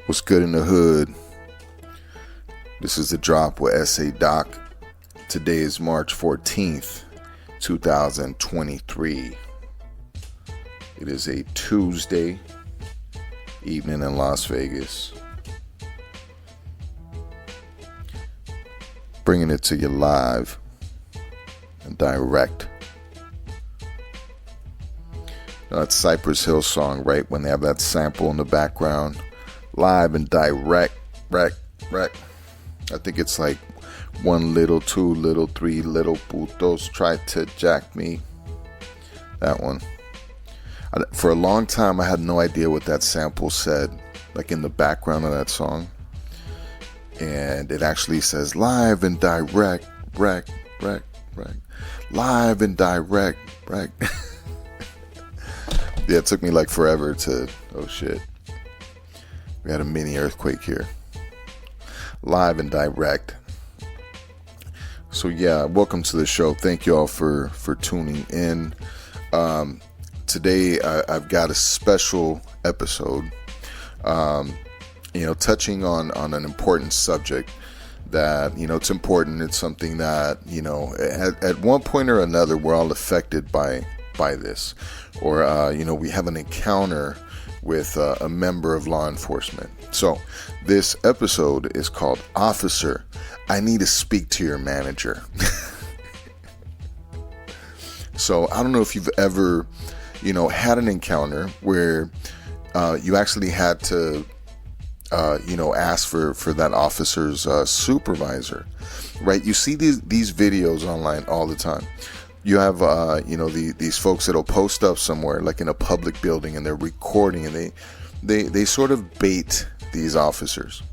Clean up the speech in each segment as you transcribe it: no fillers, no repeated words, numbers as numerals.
What's good in the hood? This is The Drop with S.A. Doc. Today is March 14th, 2023. It is a Tuesday evening in Las Vegas. Bringing it to you live and direct. That Cypress Hill song, right? When they have that sample in the background. Live and direct. I think it's like 1 little, 2 little, 3 little putos tried to jack me. That one. For a long time, I had no idea what that sample said, like in the background of that song. And it actually says live and direct, rec. Live and direct. Yeah, it took me like forever to, oh shit. We had a mini earthquake here. Live and direct. So yeah, welcome to the show. Thank you all for tuning in. Today I've got a special episode, touching on an important subject that, it's important. It's something that, at one point or another, we're all affected by this, or, we have an encounter with a member of law enforcement. So this episode is called Officer, I Need to Speak to Your Manager. So I don't know if you've ever, had an encounter where you actually had to, ask for that officer's supervisor, right? You see these videos online all the time. You have, these folks that'll post up somewhere, like in a public building, and they're recording, and they sort of bait these officers.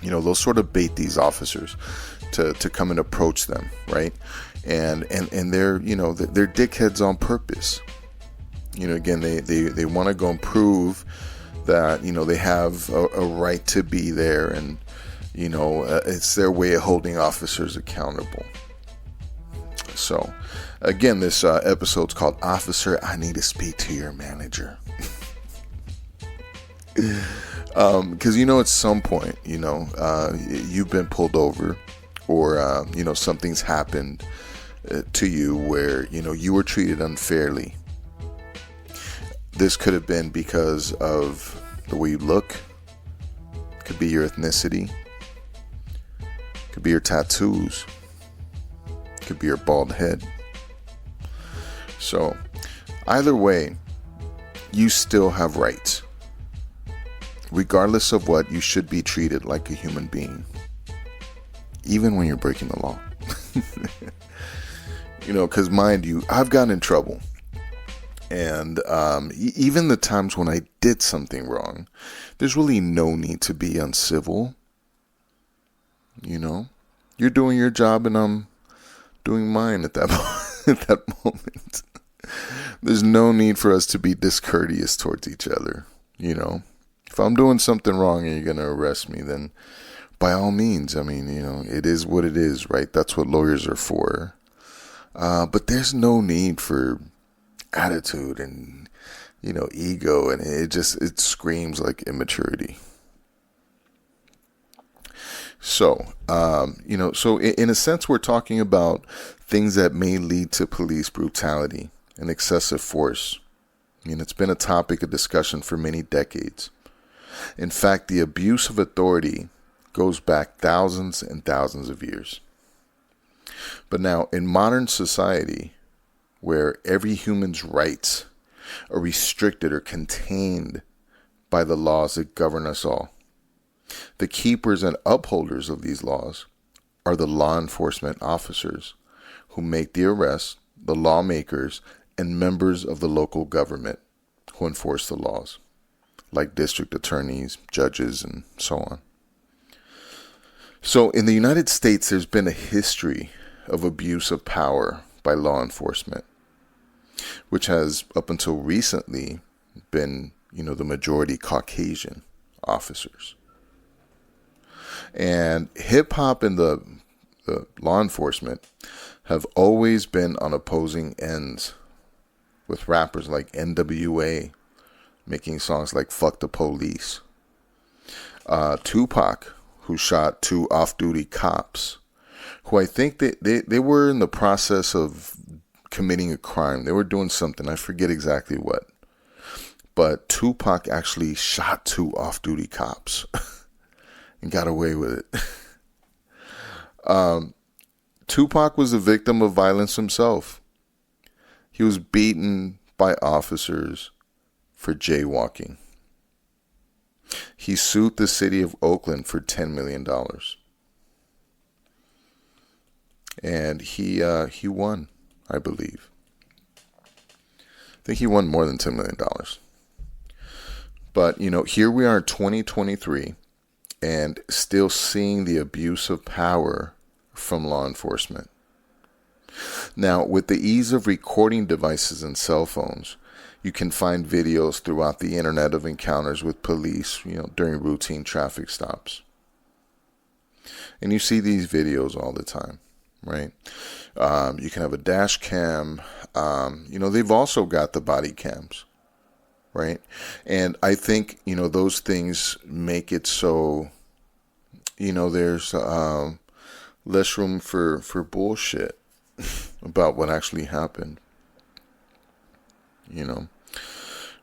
They'll sort of bait these officers to come and approach them, right? And they're, they're dickheads on purpose. Again, they want to go and prove that, they have a right to be there, and, it's their way of holding officers accountable. So, again, this episode's called Officer, I Need to Speak to Your Manager. Because, at some point, you've been pulled over, or, something's happened to you where, you were treated unfairly. This could have been because of the way you look. Could be your ethnicity. Could be your tattoos. Could be your bald head. So, either way, you still have rights. Regardless of what, you should be treated like a human being. Even when you're breaking the law. Because mind you, I've gotten in trouble. And even the times when I did something wrong, there's really no need to be uncivil. You're doing your job and I'm doing mine at that moment. There's no need for us to be discourteous towards each other. If I'm doing something wrong and you're going to arrest me, then by all means, it is what it is, right? That's what lawyers are for. But there's no need for attitude and, ego, and it screams like immaturity. So, so in a sense, we're talking about things that may lead to police brutality and excessive force. It's been a topic of discussion for many decades. In fact, the abuse of authority goes back thousands and thousands of years. But now, in modern society, where every human's rights are restricted or contained by the laws that govern us all, the keepers and upholders of these laws are the law enforcement officers who make the arrests, the lawmakers, and members of the local government who enforce the laws, like district attorneys, judges, and so on. So in the United States, there's been a history of abuse of power by law enforcement, which has, up until recently, been, the majority Caucasian officers. And hip-hop and the law enforcement have always been on opposing ends, with rappers like NWA, making songs like Fuck the Police. Tupac, who shot 2 off-duty cops, who I think they were in the process of committing a crime. They were doing something. I forget exactly what. But Tupac actually shot 2 off-duty cops and got away with it. Tupac was a victim of violence himself. He was beaten by officers for jaywalking. He sued the city of Oakland for $10 million. And he won, I believe. I think he won more than $10 million. But, here we are in 2023 and still seeing the abuse of power from law enforcement. Now, with the ease of recording devices and cell phones, you can find videos throughout the internet of encounters with police, during routine traffic stops. And you see these videos all the time, right? You can have a dash cam. They've also got the body cams, right? And I think, those things make it so, there's less room for bullshit about what actually happened.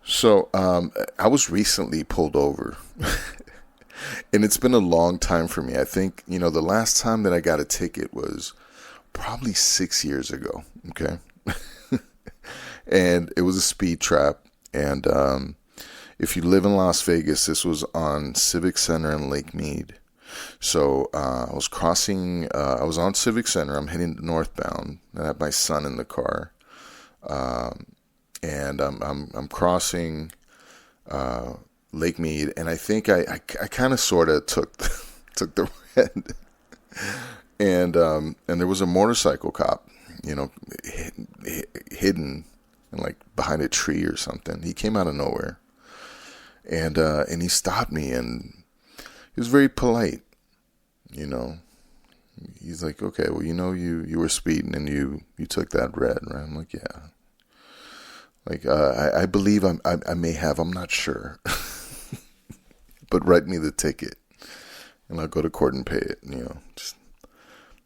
So I was recently pulled over and it's been a long time for me. I think, the last time that I got a ticket was probably 6 years ago. Okay. And it was a speed trap. And if you live in Las Vegas, this was on Civic Center in Lake Mead. So I was crossing, I was on Civic Center. I'm heading northbound. I had my son in the car. And I'm crossing Lake Mead, and I think I kind of sort of took the red, and there was a motorcycle cop, hidden like behind a tree or something. He came out of nowhere, and he stopped me, and he was very polite. He's like, okay, well, you were speeding and you took that red, right? I'm like, yeah. Like, I believe I may have, I'm not sure. But write me the ticket and I'll go to court and pay it. Just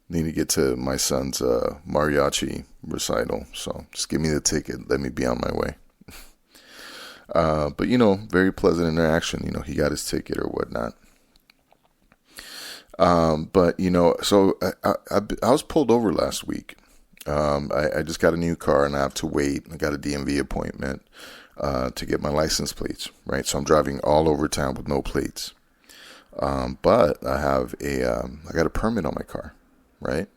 need to get to my son's mariachi recital. So just give me the ticket. Let me be on my way. But, very pleasant interaction. He got his ticket or whatnot. But, so I was pulled over last week. I just got a new car and I have to wait. I got a DMV appointment to get my license plates, right? So I'm driving all over town with no plates. But I have I got a permit on my car, right?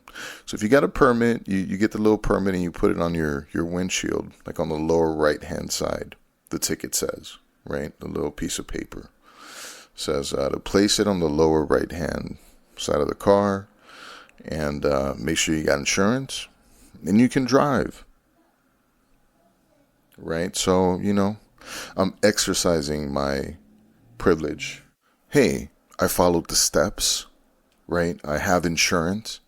So if you got a permit, you get the little permit and you put it on your windshield, like on the lower right-hand side, the ticket says, right? The little piece of paper says to place it on the lower right-hand side of the car and make sure you got insurance. And you can drive, right? So, I'm exercising my privilege. Hey, I followed the steps, right? I have insurance.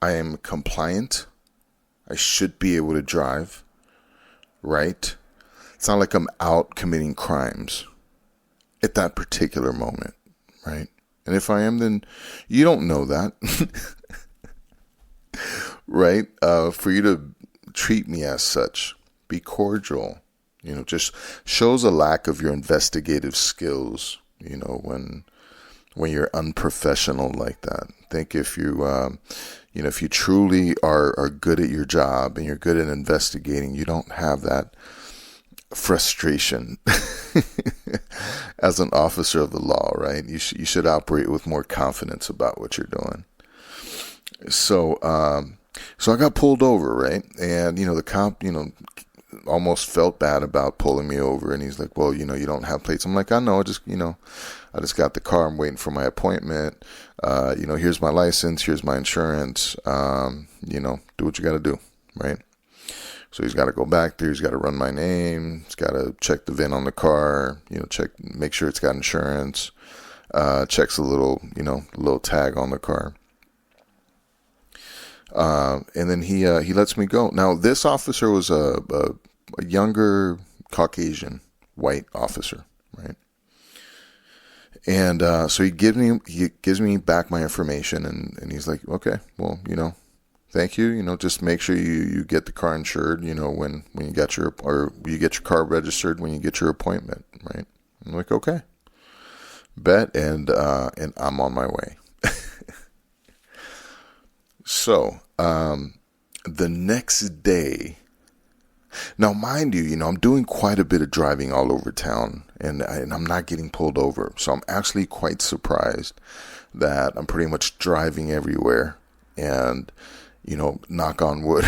I am compliant. I should be able to drive, right? It's not like I'm out committing crimes at that particular moment, right? And if I am, then you don't know that. Right? For you to treat me as such, be cordial, just shows a lack of your investigative skills, when you're unprofessional like that. I think if you, if you truly are good at your job and you're good at investigating, you don't have that frustration as an officer of the law, right? You should operate with more confidence about what you're doing. So I got pulled over, right? And, the cop, almost felt bad about pulling me over. And he's like, well, you don't have plates. I'm like, I know, I just got the car. I'm waiting for my appointment. Here's my license. Here's my insurance. Do what you got to do, right? So he's got to go back there. He's got to run my name. He's got to check the VIN on the car, make sure it's got insurance, checks a little tag on the car. And then he lets me go. Now, this officer was a younger Caucasian, white officer, right? And so he gives me back my information, and he's like, okay, well, thank you. Just make sure you get the car insured, when you get your car registered when you get your appointment, right? I'm like, okay, bet, and I'm on my way. So the next day, now mind you, I'm doing quite a bit of driving all over town, and I'm not getting pulled over. So I'm actually quite surprised that I'm pretty much driving everywhere, and knock on wood,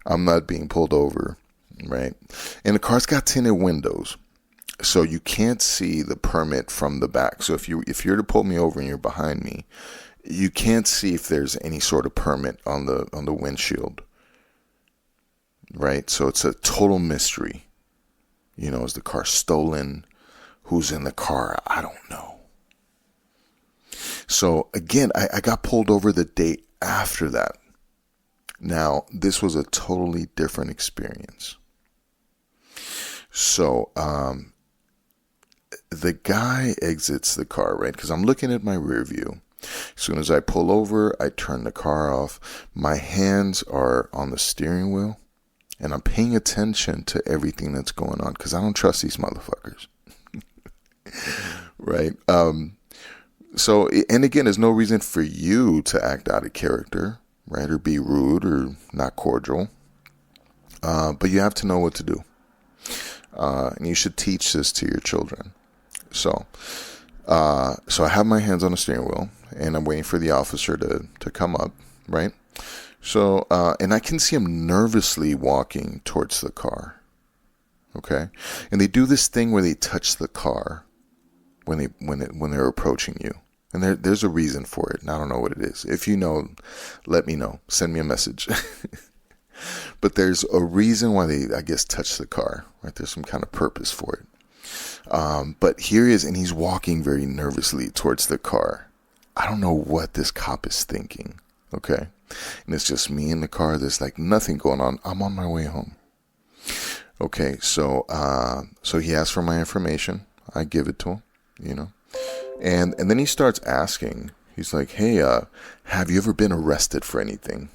I'm not being pulled over, right? And the car's got tinted windows, so you can't see the permit from the back. So if you're to pull me over and you're behind me, you can't see if there's any sort of permit on the windshield, right? So it's a total mystery. Is the car stolen? Who's in the car? I don't know. So again, I got pulled over the day after that. Now, this was a totally different experience. So, the guy exits the car, right? Because I'm looking at my rear view. As soon as I pull over, I turn the car off. My hands are on the steering wheel, and I'm paying attention to everything that's going on because I don't trust these motherfuckers. Right? So, and again, there's no reason for you to act out of character, right? Or be rude or not cordial. But you have to know what to do. And you should teach this to your children. So I have my hands on the steering wheel, and I'm waiting for the officer to come up, right? So, and I can see him nervously walking towards the car. Okay. And they do this thing where they touch the car when they're approaching you. And there's a reason for it, and I don't know what it is. If you know, let me know. Send me a message. But there's a reason why they, I guess, touch the car, right? There's some kind of purpose for it. But here he is, and he's walking very nervously towards the car. I don't know what this cop is thinking, okay? And it's just me in the car. There's like nothing going on. I'm on my way home. Okay, so he asks for my information. I give it to him, And then he starts asking. He's like, hey, have you ever been arrested for anything?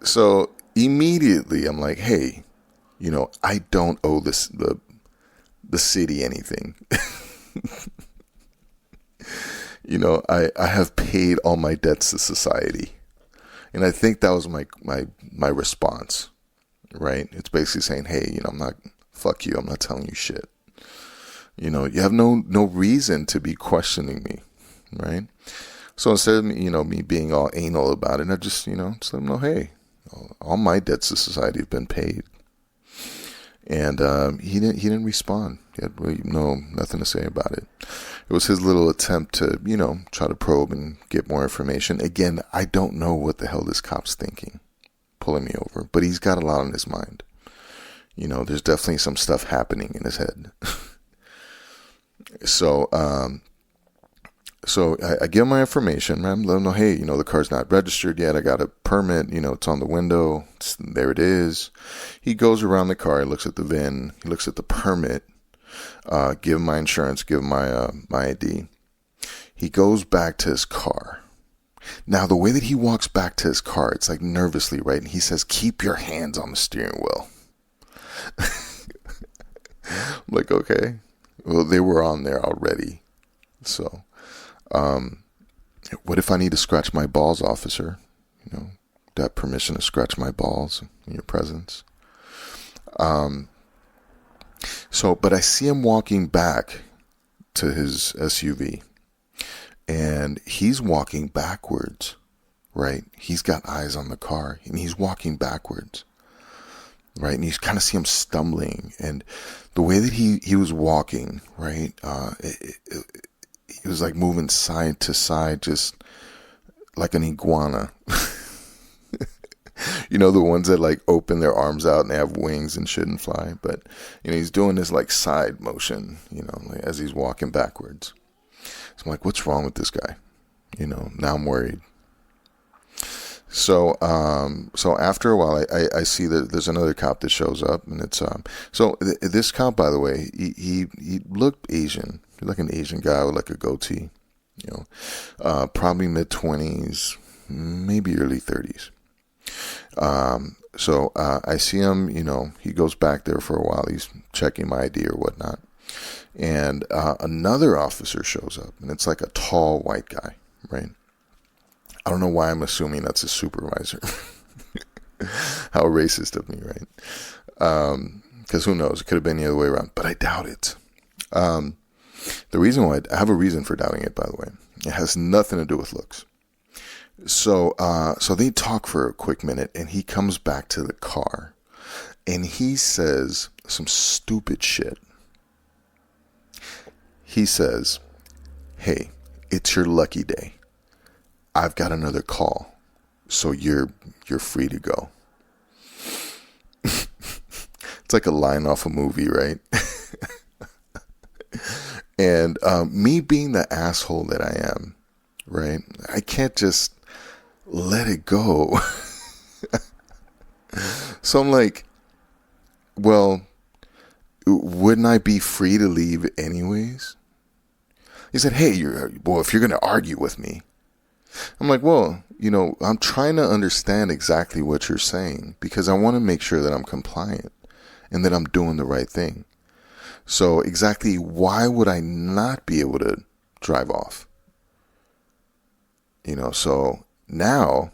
So immediately I'm like, hey, I don't owe the city anything. I have paid all my debts to society. And I think that was my response, right? It's basically saying, hey, fuck you. I'm not telling you shit. You have no reason to be questioning me, right? So instead of me being all anal about it, I just let them know, hey, all my debts to society have been paid. And he didn't respond. He had really nothing to say about it. It was his little attempt to try to probe and get more information. Again, I don't know what the hell this cop's thinking, pulling me over, but he's got a lot on his mind. There's definitely some stuff happening in his head. So I give him my information. I let him know, hey, the car's not registered yet. I got a permit. It's on the window. There it is. He goes around the car. He looks at the VIN. He looks at the permit. Give him my insurance. Give him my ID. He goes back to his car. Now, the way that he walks back to his car, it's like nervously, right? And he says, keep your hands on the steering wheel. I'm like, okay. Well, they were on there already. So, what if I need to scratch my balls, officer? Do I have permission to scratch my balls in your presence? But I see him walking back to his SUV, and he's walking backwards, right? He's got eyes on the car, and he's walking backwards. Right, and you kind of see him stumbling, and the way that he was walking, right, he was like moving side to side, just like an iguana. The ones that like open their arms out and they have wings and shouldn't fly. But he's doing this like side motion, like as he's walking backwards. So I'm like, what's wrong with this guy? Now I'm worried. So after a while, I see that there's another cop that shows up, and it's this cop, by the way, he looked Asian, like an Asian guy with like a goatee, you probably mid-20s, maybe early 30s. I see him, he goes back there for a while. He's checking my ID or whatnot, and another officer shows up, and it's like a tall white guy, right? I don't know why I'm assuming that's a supervisor. How racist of me, right? Because who knows? It could have been the other way around, but I doubt it. The reason why I have a reason for doubting it, by the way, it has nothing to do with looks. So they talk for a quick minute, and he comes back to the car, and he says some stupid shit. He says, "Hey, it's your lucky day. I've got another call, so you're free to go." It's like a line off a movie, right? And me being the asshole that I am, right? I can't just let it go. So I'm like, well, wouldn't I be free to leave anyways? He said, "Hey, if you're going to argue with me." I'm like, well, I'm trying to understand exactly what you're saying, because I want to make sure that I'm compliant and that I'm doing the right thing. So exactly why would I not be able to drive off? So now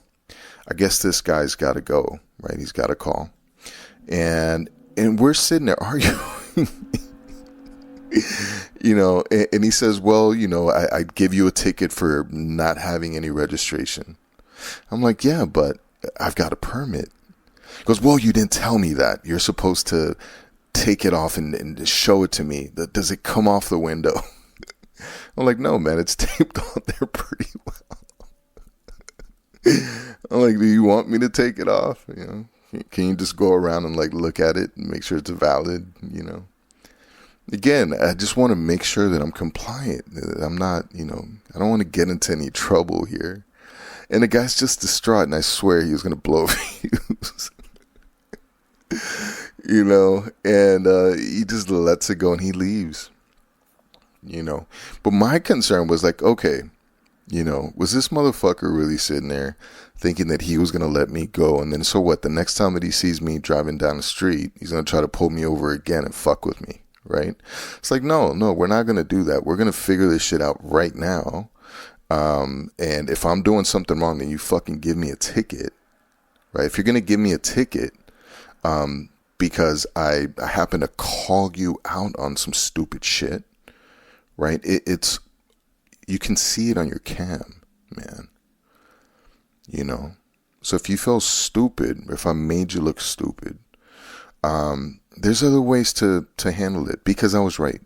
I guess this guy's got to go, right? He's got a call. And we're sitting there arguing. And he says, well, I'd give you a ticket for not having any registration. I'm like, yeah, but I've got a permit. He goes, well, you didn't tell me that. You're supposed to take it off and show it to me. Does it come off the window? I'm like, no, man, it's taped on there pretty well. I'm like, do you want me to take it off? Can you just go around and like look at it and make sure it's valid, Again, I just want to make sure that I'm compliant. I'm not, I don't want to get into any trouble here. And the guy's just distraught, and I swear he was going to blow fuse. And he just lets it go and he leaves. But my concern was like, okay, was this motherfucker really sitting there thinking that he was going to let me go? And then so what? The next time that he sees me driving down the street, he's going to try to pull me over again and fuck with me. Right? It's like, no, we're not going to do that. We're going to figure this shit out right now. And if I'm doing something wrong, then you fucking give me a ticket, right? If you're going to give me a ticket, because I happen to call you out on some stupid shit, right? It's, you can see it on your cam, man. So if you feel stupid, or if I made you look stupid, there's other ways to handle it, because I was right,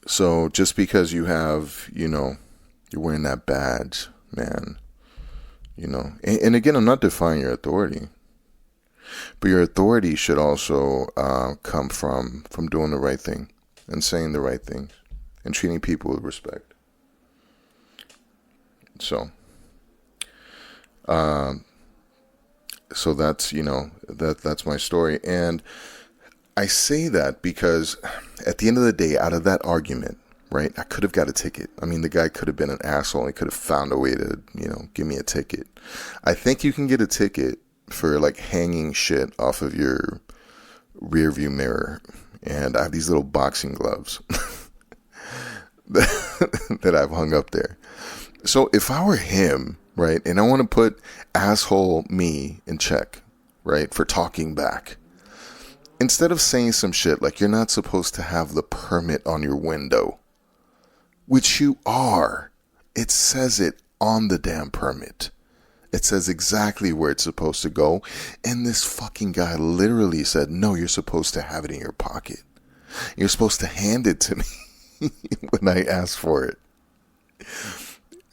So just because you have, you're wearing that badge, man, and again, I'm not defying your authority, but your authority should also come from doing the right thing and saying the right things and treating people with respect. So, so that's, that's my story. And I say that because at the end of the day, out of that argument, right, I could have got a ticket. I mean, the guy could have been an asshole. He could have found a way to, give me a ticket. I think you can get a ticket for like hanging shit off of your rear view mirror. And I have these little boxing gloves that I've hung up there. So if I were him, right, and I want to put asshole me in check, right, for talking back, instead of saying some shit like you're not supposed to have the permit on your window, which you are, it says it on the damn permit. It says exactly where it's supposed to go. And this fucking guy literally said, no, you're supposed to have it in your pocket. You're supposed to hand it to me when I asked for it.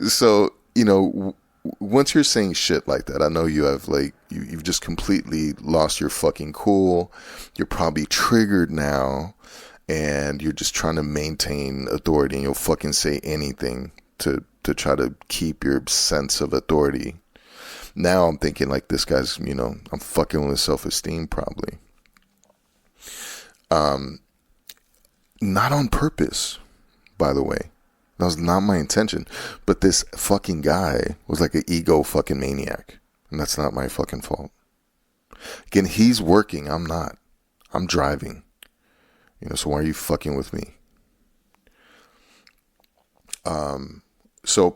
So, once you're saying shit like that, I know you have you've just completely lost your fucking cool. You're probably triggered now, and you're just trying to maintain authority, and you'll fucking say anything to to try to keep your sense of authority. Now I'm thinking like this guy's, I'm fucking with his self-esteem probably. Not on purpose, by the way. That was not my intention. But this fucking guy was like an ego fucking maniac. And that's not my fucking fault. Again, he's working. I'm not. I'm driving. So why are you fucking with me?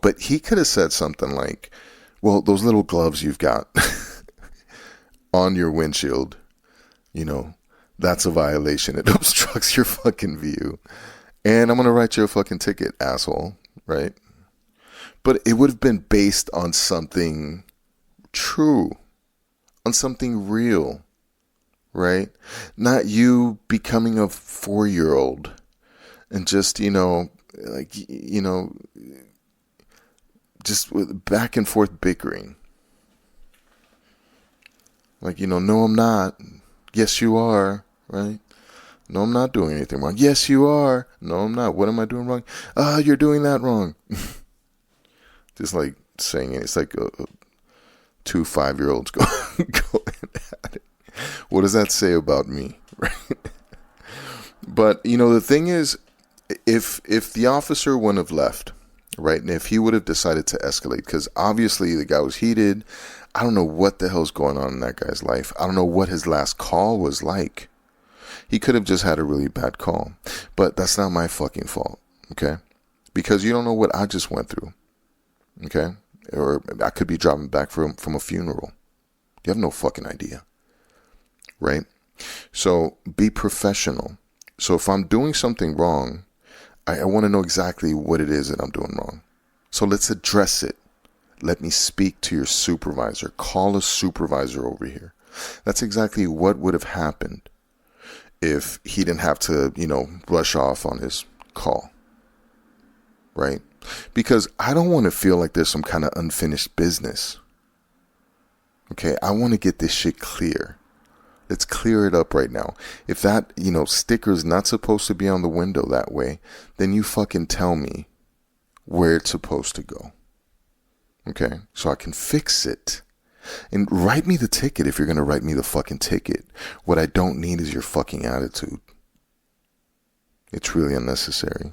But he could have said something like, well, those little gloves you've got on your windshield, that's a violation. It obstructs your fucking view. And I'm going to write you a fucking ticket, asshole. Right? But it would have been based on something true, on something real. Right? Not you becoming a 4-year-old and just, just with back and forth bickering. Like, no, I'm not. Yes, you are. Right? No, I'm not doing anything wrong. Yes, you are. No, I'm not. What am I doing wrong? You're doing that wrong. Just like saying it. It's like two 5-year-olds going at it. What does that say about me? Right? But, the thing is, if the officer wouldn't have left, right, and if he would have decided to escalate, because obviously the guy was heated. I don't know what the hell's going on in that guy's life. I don't know what his last call was like. He could have just had a really bad call. But that's not my fucking fault, okay? Because you don't know what I just went through, okay? Or I could be driving back from a funeral. You have no fucking idea, right? So be professional. So if I'm doing something wrong, I want to know exactly what it is that I'm doing wrong. So let's address it. Let me speak to your supervisor. Call a supervisor over here. That's exactly what would have happened if he didn't have to, rush off on his call. Right? Because I don't want to feel like there's some kind of unfinished business. Okay? I want to get this shit clear. Let's clear it up right now. If that, sticker's not supposed to be on the window that way, then you fucking tell me where it's supposed to go. Okay? So I can fix it. And write me the ticket if you're going to write me the fucking ticket. What I don't need is your fucking attitude. It's really unnecessary.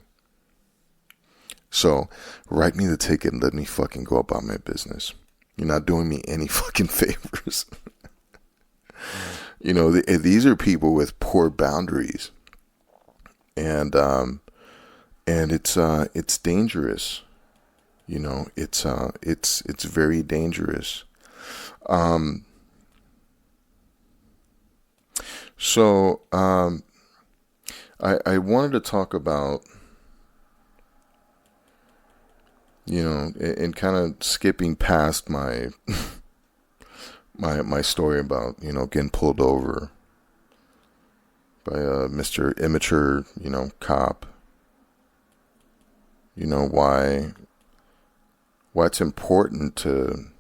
So write me the ticket and let me fucking go about my business. You're not doing me any fucking favors. These are people with poor boundaries, and it's dangerous. It's very dangerous. I wanted to talk about, and kind of skipping past my my story about, getting pulled over by a Mr. Immature, cop. Why it's important to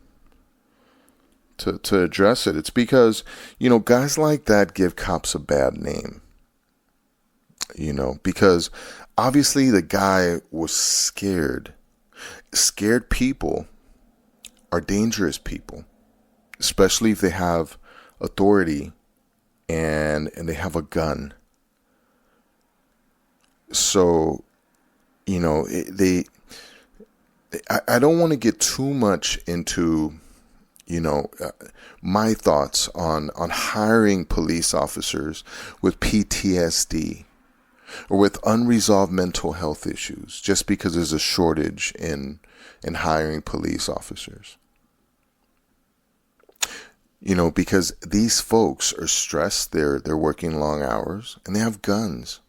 address it. It's because, guys like that give cops a bad name. Because obviously the guy was scared. Scared people are dangerous people, especially if they have authority and they have a gun. So, I don't want to get too much into, my thoughts on hiring police officers with PTSD or with unresolved mental health issues just because there's a shortage in hiring police officers. Because these folks are stressed, they're working long hours, and they have guns.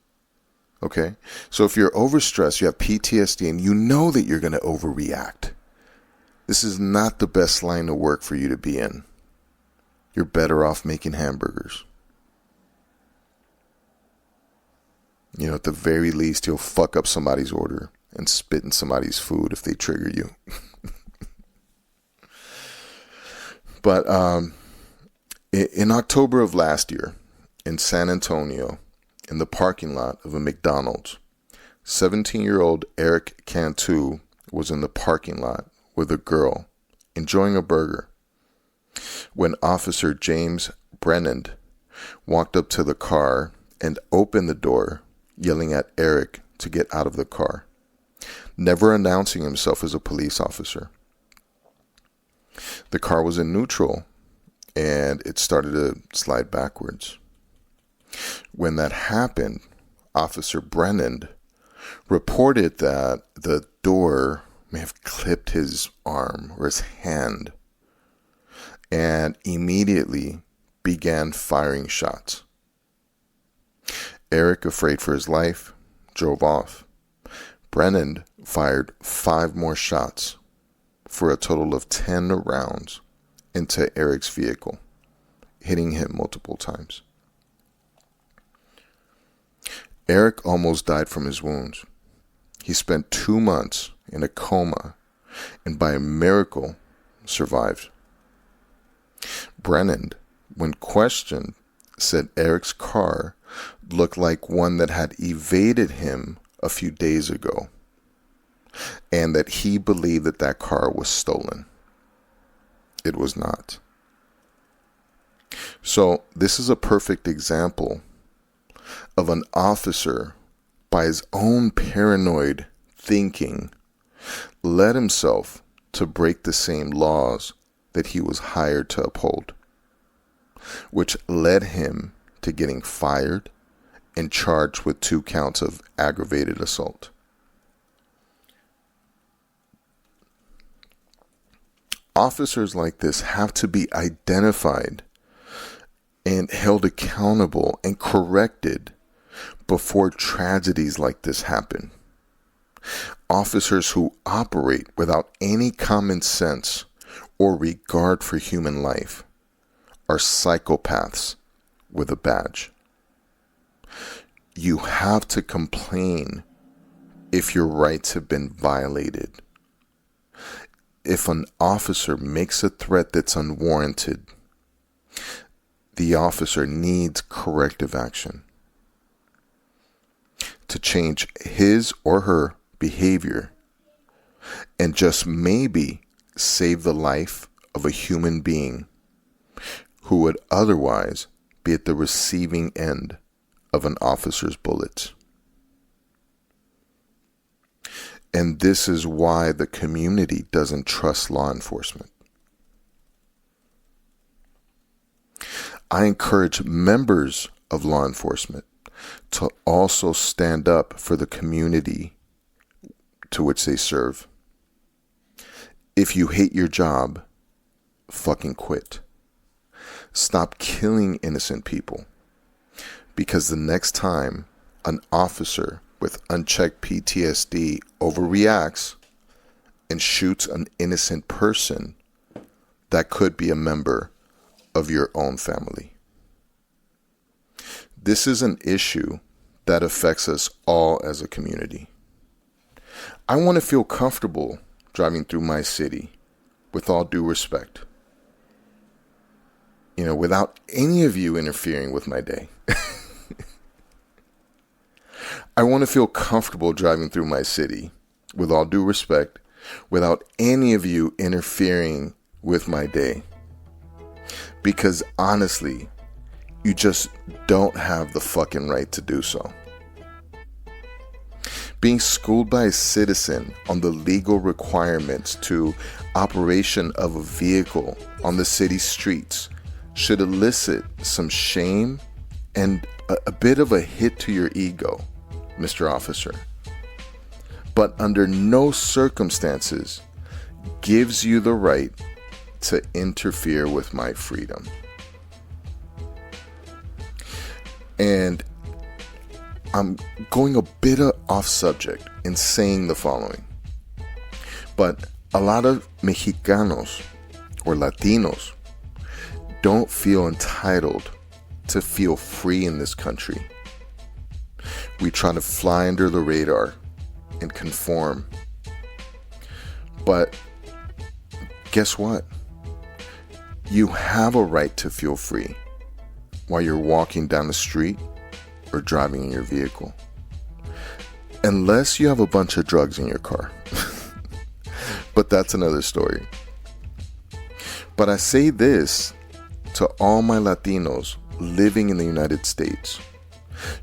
Okay? So if you're overstressed, you have PTSD, and you know that you're going to overreact, this is not the best line of work for you to be in. You're better off making hamburgers. At the very least, you'll fuck up somebody's order and spit in somebody's food if they trigger you. But in October of last year, in San Antonio, in the parking lot of a McDonald's, 17-year-old Eric Cantu was in the parking lot with a girl enjoying a burger when Officer James Brennan walked up to the car and opened the door, yelling at Eric to get out of the car, never announcing himself as a police officer. The car was in neutral and it started to slide backwards. When that happened, Officer Brennan reported that the door may have clipped his arm or his hand and immediately began firing shots. Eric, afraid for his life, drove off. Brennan fired 5 more shots for a total of 10 rounds into Eric's vehicle, hitting him multiple times. Eric almost died from his wounds. He spent 2 months in a coma and by a miracle survived. Brennan, when questioned, said Eric's car looked like one that had evaded him a few days ago, and that he believed that that car was stolen. It was not. So this is a perfect example of an officer, by his own paranoid thinking, led himself to break the same laws that he was hired to uphold, which led him to getting fired and charged with 2 counts of aggravated assault. Officers like this have to be identified and held accountable and corrected before tragedies like this happen. Officers who operate without any common sense or regard for human life are psychopaths with a badge. You have to complain if your rights have been violated. If an officer makes a threat that's unwarranted, the officer needs corrective action to change his or her behavior and just maybe save the life of a human being who would otherwise be at the receiving end of an officer's bullets. And this is why the community doesn't trust law enforcement. I encourage members of law enforcement to also stand up for the community to which they serve. If you hate your job, fucking quit. Stop killing innocent people, because the next time an officer with unchecked PTSD overreacts and shoots an innocent person, that could be a member of your own family. This is an issue that affects us all as a community. I want to feel comfortable driving through my city, with all due respect. Without any of you interfering with my day. I want to feel comfortable driving through my city, with all due respect, without any of you interfering with my day. Because honestly, you just don't have the fucking right to do so. Being schooled by a citizen on the legal requirements to operation of a vehicle on the city streets should elicit some shame and a bit of a hit to your ego, Mr. Officer. But under no circumstances gives you the right to interfere with my freedom. And I'm going a bit off subject in saying the following, but a lot of Mexicanos or Latinos don't feel entitled to feel free in this country. We try to fly under the radar and conform. But guess what? You have a right to feel free while you're walking down the street or driving in your vehicle. Unless you have a bunch of drugs in your car. But that's another story. But I say this to all my Latinos living in the United States.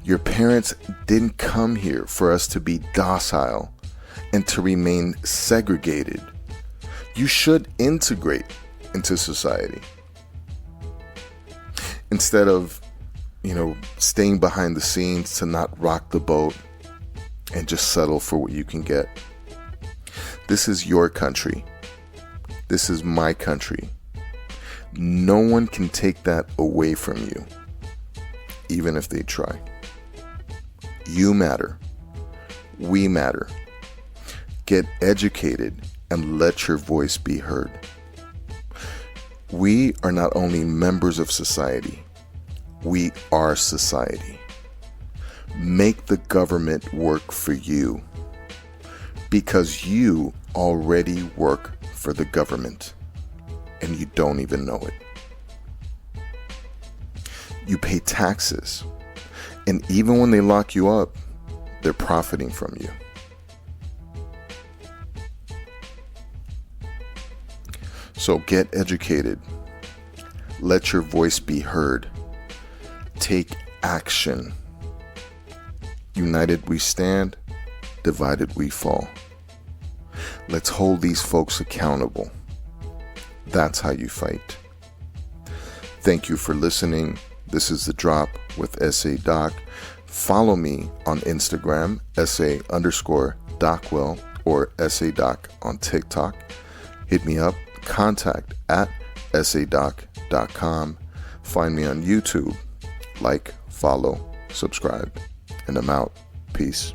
Your parents didn't come here for us to be docile and to remain segregated. You should integrate into society. Instead of, staying behind the scenes to not rock the boat and just settle for what you can get. This is your country. This is my country. No one can take that away from you, even if they try. You matter. We matter. Get educated and let your voice be heard. We are not only members of society, we are society. Make the government work for you, because you already work for the government and you don't even know it. You pay taxes, and even when they lock you up, they're profiting from you. So get educated. Let your voice be heard. Take action. United we stand, divided we fall. Let's hold these folks accountable. That's how you fight. Thank you for listening. This is The Drop with SA Doc. Follow me on Instagram, SA_Docwell, or SA Doc on TikTok. Hit me up, contact@sadoc.com. Find me on YouTube. Like, follow, subscribe, and I'm out. Peace.